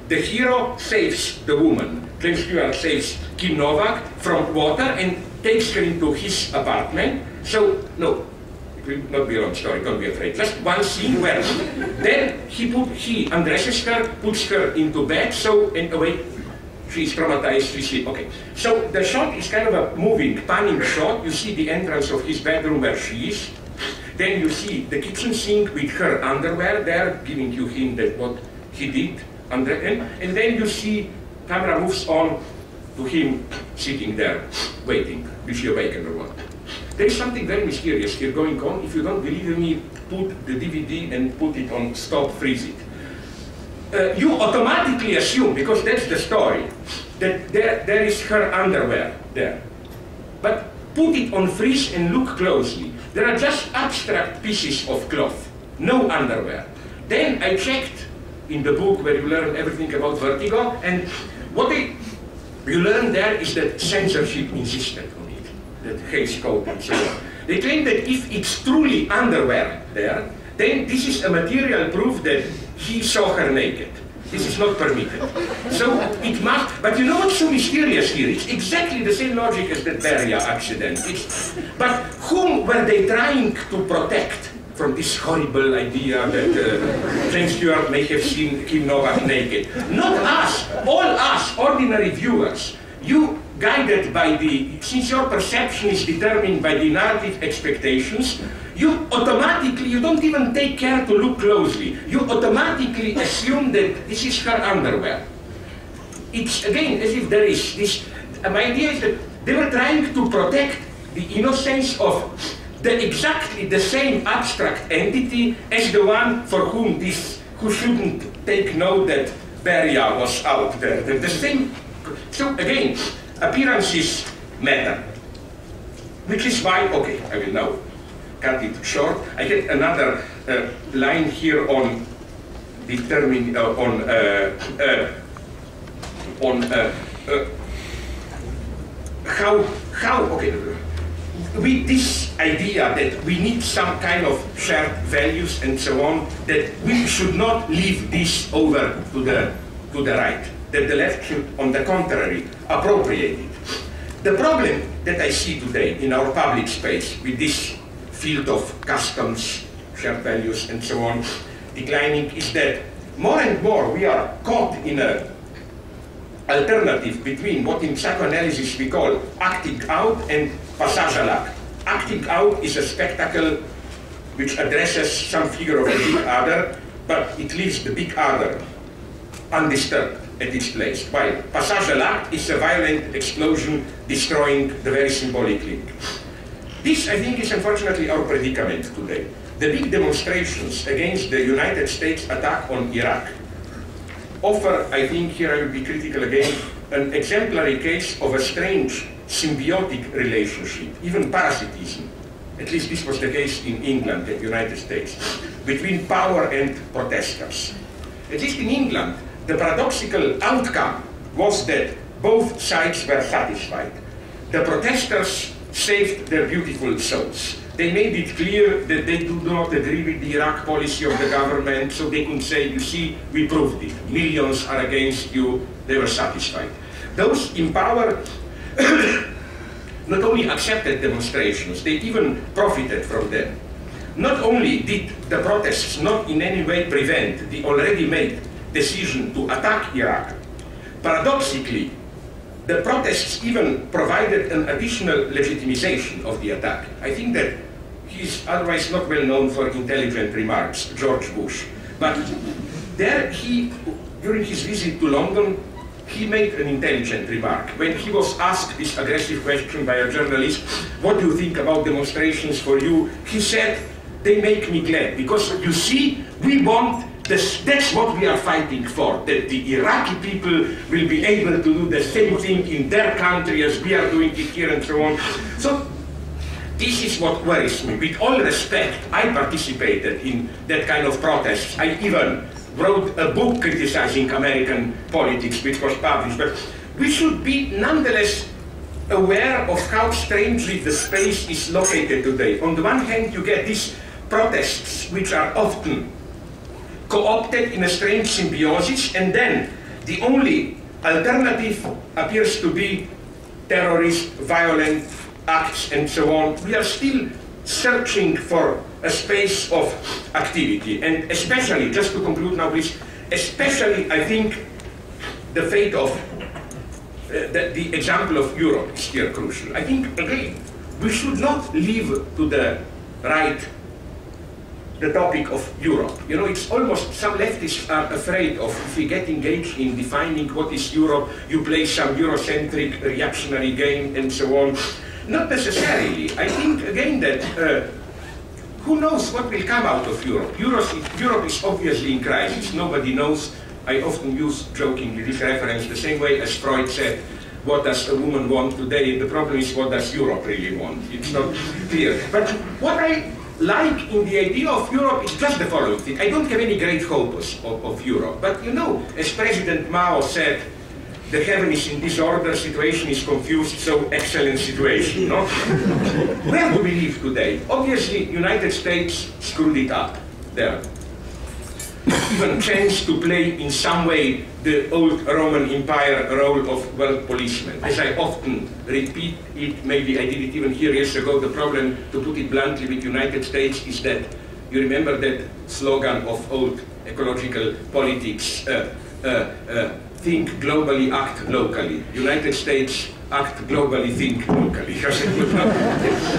the hero saves the woman. James Stewart saves Kim Novak from water and takes her into his apartment. So, no, it will not be a long story, don't be afraid. Just one scene where then he undresses her, puts her into bed, so, and away, she's traumatized, she sleeps. Okay. So the shot is kind of a moving, panning shot. You see the entrance of his bedroom where she is. Then you see the kitchen sink with her underwear there, giving you hint that what he did under him. And then you see camera moves on to him sitting there, waiting. Will she awaken or what? There is something very mysterious here going on. If you don't believe me, put the DVD and put it on stop, freeze it. You automatically assume, because that's the story, that there is her underwear there. But put it on freeze and look closely. There are just abstract pieces of cloth, no underwear. Then I checked in the book where you learn everything about vertigo, and what you learn there is that censorship insisted on it, that Hays Code and so on. They claim that if it's truly underwear there, then this is a material proof that he saw her naked. This is not permitted. So it must, but you know what's so mysterious here? It's exactly the same logic as that Beria accident. But whom were they trying to protect from this horrible idea that James Stewart may have seen Kim Novak naked? Not us, all us, ordinary viewers. You guided by since your perception is determined by the narrative expectations, you automatically, you don't even take care to look closely. You automatically assume that this is her underwear. It's again as if there is this, my idea is that they were trying to protect the innocence of exactly the same abstract entity as the one for whom who shouldn't take note that Beria was out there. The same, so again, appearances matter. Which is why, okay, I will now cut it short. I had another line here on determining how okay, with this idea that we need some kind of shared values and so on, that we should not leave this over to the right, that the left should, on the contrary, appropriate it. The problem that I see today in our public space with this field of customs, shared values and so on declining is that more and more we are caught in an alternative between what in psychoanalysis we call acting out and passage à l'acte. Acting out is a spectacle which addresses some figure of a big other, but it leaves the big other undisturbed at its place, while passage à l'acte is a violent explosion destroying the very symbolic link. This, I think, is unfortunately our predicament today. The big demonstrations against the United States attack on Iraq offer, I think, here I will be critical again, an exemplary case of a strange symbiotic relationship, even parasitism. At least this was the case in England and the United States, between power and protesters. At least in England, the paradoxical outcome was that both sides were satisfied. The protesters saved their beautiful souls. They made it clear that they do not agree with the Iraq policy of the government, so they could say, you see, we proved it. Millions are against you. They were satisfied. Those in power not only accepted demonstrations, they even profited from them. Not only did the protests not in any way prevent the already made decision to attack Iraq, paradoxically, the protests even provided an additional legitimization of the attack. I think that he's otherwise not well known for intelligent remarks, George Bush. But there during his visit to London, he made an intelligent remark. When he was asked this aggressive question by a journalist, what do you think about demonstrations for you? He said, they make me glad, because you see, we want that's what we are fighting for, that the Iraqi people will be able to do the same thing in their country as we are doing it here and so on. So this is what worries me. With all respect, I participated in that kind of protests. I even wrote a book criticizing American politics, which was published. But we should be nonetheless aware of how strangely the space is located today. On the one hand, you get these protests, which are often co-opted in a strange symbiosis, and then the only alternative appears to be terrorist, violent acts and so on. We are still searching for a space of activity, and especially, just to conclude now please, especially I think the fate of the example of Europe is here crucial. I think again, we should not leave to the right the topic of Europe. You know, it's almost, some leftists are afraid of, if we get engaged in defining what is Europe, you play some Eurocentric reactionary game and so on. Not necessarily. I think again that who knows what will come out of Europe. Europe is obviously in crisis. Nobody knows. I often use jokingly this reference the same way as Freud said, what does a woman want today? The problem is, what does Europe really want? It's not clear. But what I like in the idea of Europe is just the following thing. I don't have any great hopes of Europe. But you know, as President Mao said, the heaven is in disorder, situation is confused, so excellent situation, no? Where do we live today? Obviously, United States screwed it up there. Even changed to play in some way the old Roman Empire role of world policeman. As I often repeat it, maybe I did it even here years ago, the problem, to put it bluntly, with United States is that, you remember that slogan of old ecological politics, think globally, act locally. United States, act globally, think locally.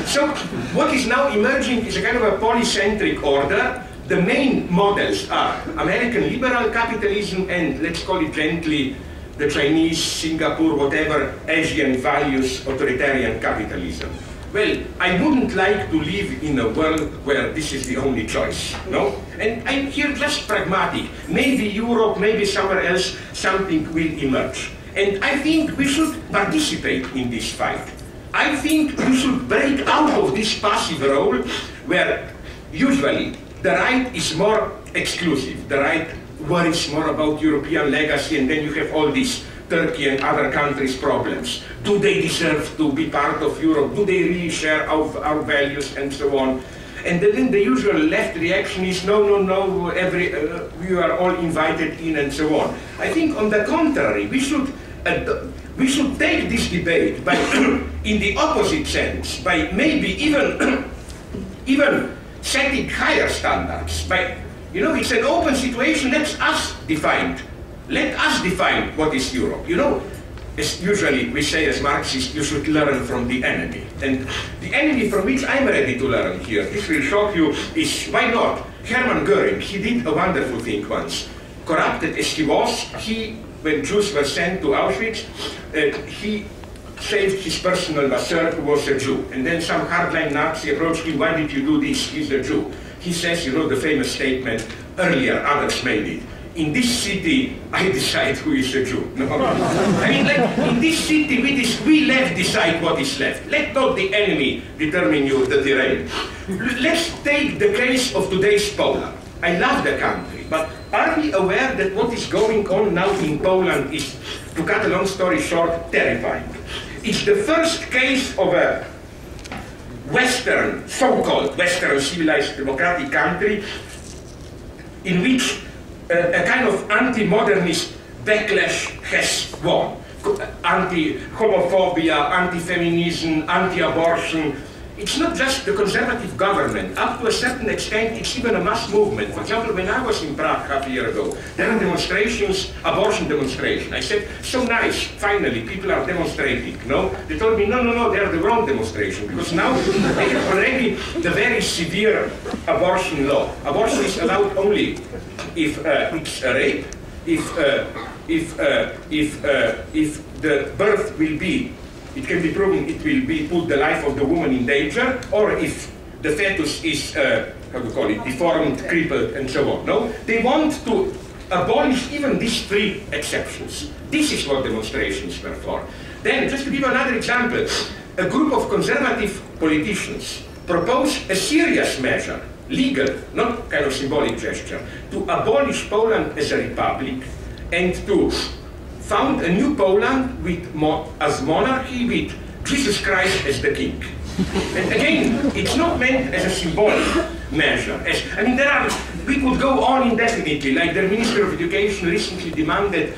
So what is now emerging is a kind of a polycentric order. The main models are American liberal capitalism and, let's call it gently, the Chinese, Singapore, whatever, Asian values, authoritarian capitalism. Well, I wouldn't like to live in a world where this is the only choice, no? And I'm here just pragmatic. Maybe Europe, maybe somewhere else, something will emerge. And I think we should participate in this fight. I think we should break out of this passive role where usually the right is more exclusive. The right worries more about European legacy, and then you have all these Turkey and other countries' problems. Do they deserve to be part of Europe? Do they really share our values and so on? And then the usual left reaction is, no, no, no, we are all invited in and so on. I think on the contrary, we should take this debate by, in the opposite sense, by maybe even setting higher standards. By, you know, it's an open situation. Let us define what is Europe. You know, as usually we say as Marxists, you should learn from the enemy. And the enemy from which I'm ready to learn here, this will shock you, is, why not? Hermann Göring, he did a wonderful thing once. Corrupted as he was, when Jews were sent to Auschwitz, he saved his personal masseur, who was a Jew. And then some hardline Nazi approached him, why did you do this? He's a Jew. He says, you know, the famous statement, earlier others made it. In this city, I decide who is a Jew. No? I mean, like, in this city, we left decide what is left. Let not the enemy determine you the terrain. Let's take the case of today's Poland. I love the country, but are we aware that what is going on now in Poland is, to cut a long story short, terrifying? It's the first case of a Western, so-called Western civilized democratic country in which a kind of anti-modernist backlash has won. Anti-homophobia, anti-feminism, anti-abortion. It's not just the conservative government. Up to a certain extent, it's even a mass movement. For example, when I was in Prague half a year ago, there were demonstrations, abortion demonstrations. I said, so nice, finally, people are demonstrating. No? They told me, no, no, no, they're the wrong demonstration, because now they have already the very severe abortion law. Abortion is allowed only if it's a rape, if the birth will be, it can be proven it will be put the life of the woman in danger, or if the fetus is, how do you call it, deformed, crippled, and so on. No? They want to abolish even these three exceptions. This is what demonstrations were for. Then, just to give another example, a group of conservative politicians proposed a serious measure, legal, not kind of symbolic gesture, to abolish Poland as a republic and to found a new Poland with as monarchy with Jesus Christ as the king. And again, it's not meant as a symbolic measure. I mean, we could go on indefinitely, like the Minister of Education recently demanded